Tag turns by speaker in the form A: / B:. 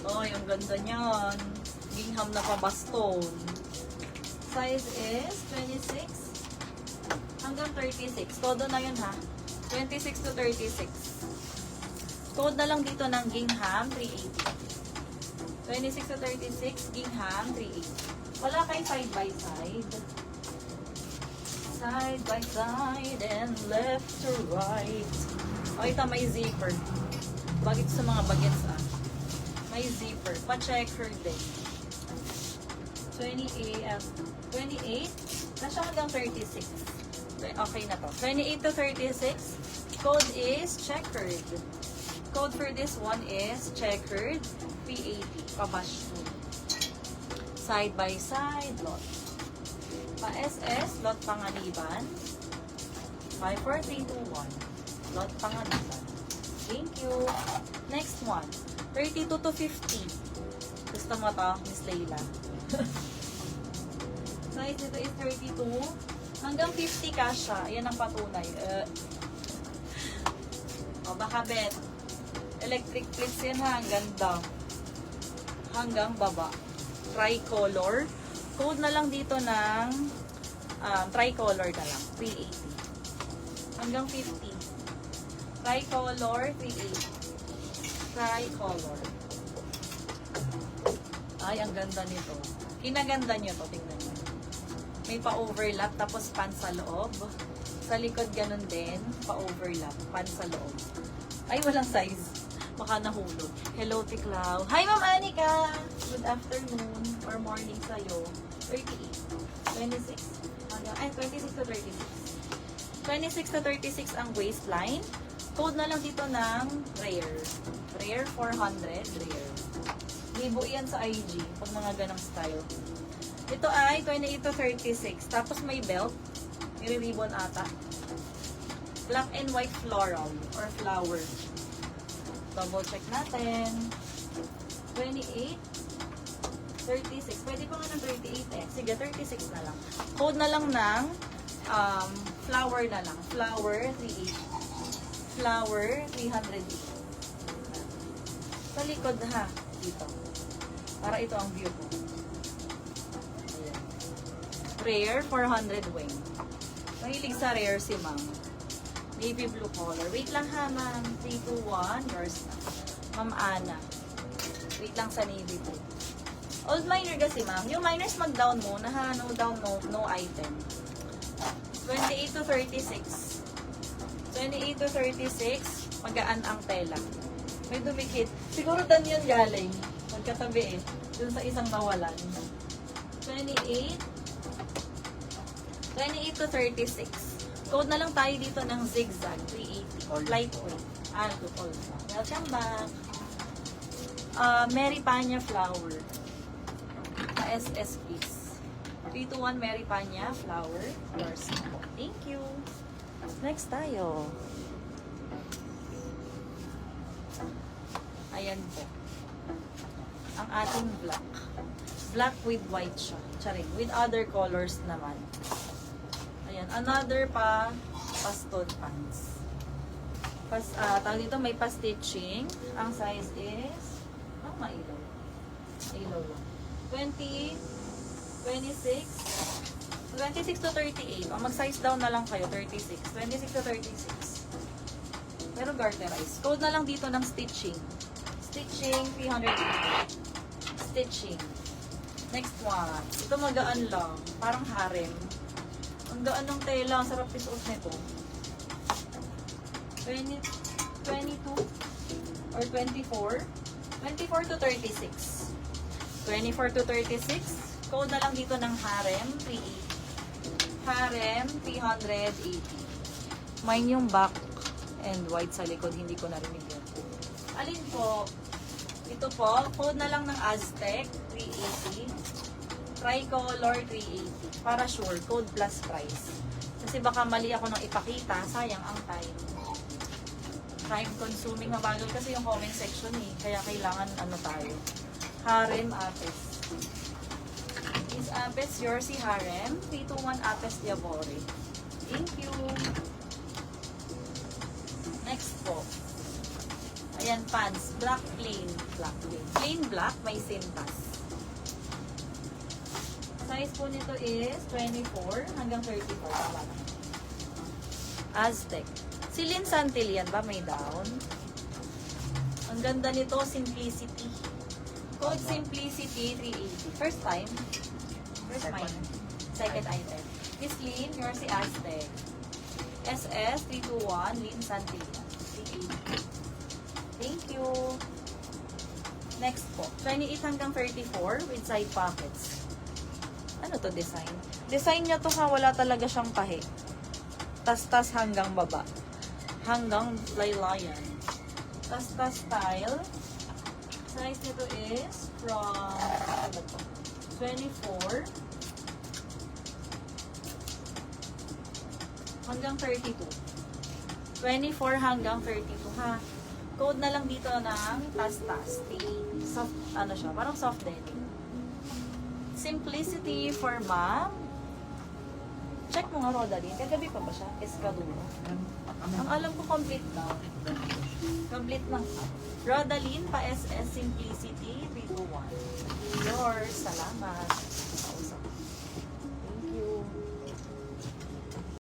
A: Oh, yung ganda niyan. Gingham na pabaston. Size is 26 hanggang 36. Todo na yun ha. 26 to 36. Code na lang dito ng gingham 380. 26 to 36, gingham 380. Wala kay side by side. Side by side and left to right. O, ito may zipper. Bagay sa mga bagets ah. May zipper. Pa-checker din. 28. Nasa hanggang 36. Okay na to. 28 to 36. Code is checkered. Code for this one is checkered. 380. Pabashto. Side by side lot. Pa-SS, lot Panganiban. 54321. Lot Panganiban. Thank you. Next one. 32 to 50. Gusto mo to, Miss Layla? Size nito is 32. Hanggang 50 kasha. Ayan ang patunay. O, baka bet. Electric plates yan ha. Ang ganda. Hanggang baba. Tricolor. Code na lang dito ng tricolor na lang. 380. Hanggang 50. Tricolor, 380. Tricolor. Ay, ang ganda nito. Kinaganda nyo to, tingnan nyo. May pa-overlap, tapos pan sa loob. Sa likod ganun din, pa-overlap, pan sa loob. Ay, walang size. Baka nahulog. Hello, Tiklaw. Hi, Ma'am Anika! Good afternoon or morning sa'yo. 38. 26. Ay, 26 to 36. 26 to 36 ang waistline. Code na lang dito ng rare. Rare 400, rare. Libo yan sa IG, pag mga ganang style. Ito ay 28 to 36. Tapos may belt. May ribbon ata. Black and white floral or flower. Double check natin. 28, 36. Pwede pa nga ng 38 eh. Sige, 36 na lang. Code na lang ng flower na lang. Flower 380. Flower 380. Sa likod ha. Dito. Para ito ang view ko. Ayan. Rare 400 wing. Mahilig sa rare si ma'am. Navy blue color. Wait lang ha ma'am. 3, 2, 1. Yours na. Ma'am Ana. Wait lang sa navy blue. Old miner kasi ma'am. Yung miners mag-down muna ha. No down, no item. 28 to 36. 28 to 36. Magaan ang tela. May dumikit. Siguro dan yun galing. Magkatabi eh. Dun sa isang nawalan. 28. 28 to 36. Code na lang tayo dito ng zigzag. 380. Lightweight. Welcome back. Mary Panya flower. SS please. 3 to 1 Mary Panya flower. Yours. Thank you. Next tayo. Ayan po. Ang ating black. Black with white siya. Charing. With other colors naman. Ayan. Another pastel pants. Tawag dito may pa-stitching. Ang size is mailaw. Ilaw lang. 20, 26, 26 to 38. Ang mag-size down na lang kayo, 36. 26 to 36. Pero garterize. Code na lang dito ng stitching. Stitching, 380. Stitching. Next one. Ito magaan lang. Parang harem. Ang gaan ng tela. Ang sarap isuot nito. 22 or 24. 24 to 36. 24 to 36. Code na lang dito ng harem, 380. Harem, 380. Mine yung back and white sa likod. Hindi ko narinig yan. Alin po? Ito po, code na lang ng Aztec, 380. Tricolor, 380. Para sure, code plus price. Kasi baka mali ako nang ipakita. Sayang ang time. Time consuming. Mabagal kasi yung comment section eh. Kaya kailangan ano tayo. Harem Apes. Is Apes yours si Harem? 321 Apes Diabore. Thank you. Next po. Ayan, pants. Black plain. Black plain. Plain black, may cintas. Size po nito is 24 hanggang 34. Tama na. Aztec. Si Lynn Santillan ba may down? Ang ganda nito, Simplicity. Code Simplicity 380. First time? First mine. Second item. Miss Lynn, you're si Aztec. SS 321, Lynn Santillan. 380. Thank you. Next po. 28 hanggang 34 with side pockets. Ano to design? Design niya to ha, wala talaga siyang tahi. Tas-tas hanggang baba. Hanggang laylayan. Tas-tas style. Size nito is from 24 hanggang 32. 24 hanggang 32 ha. Code na lang dito ng tas-tas. Soft, ano siya, parang soft denim. Simplicity for mom. Check mo nga, Rodaline. Kagabi pa ba siya? Escaduro. Ang alam ko, complete na. Complete na. Rodaline pa SS Simplicity 321. Yours. Salamat. Kausap.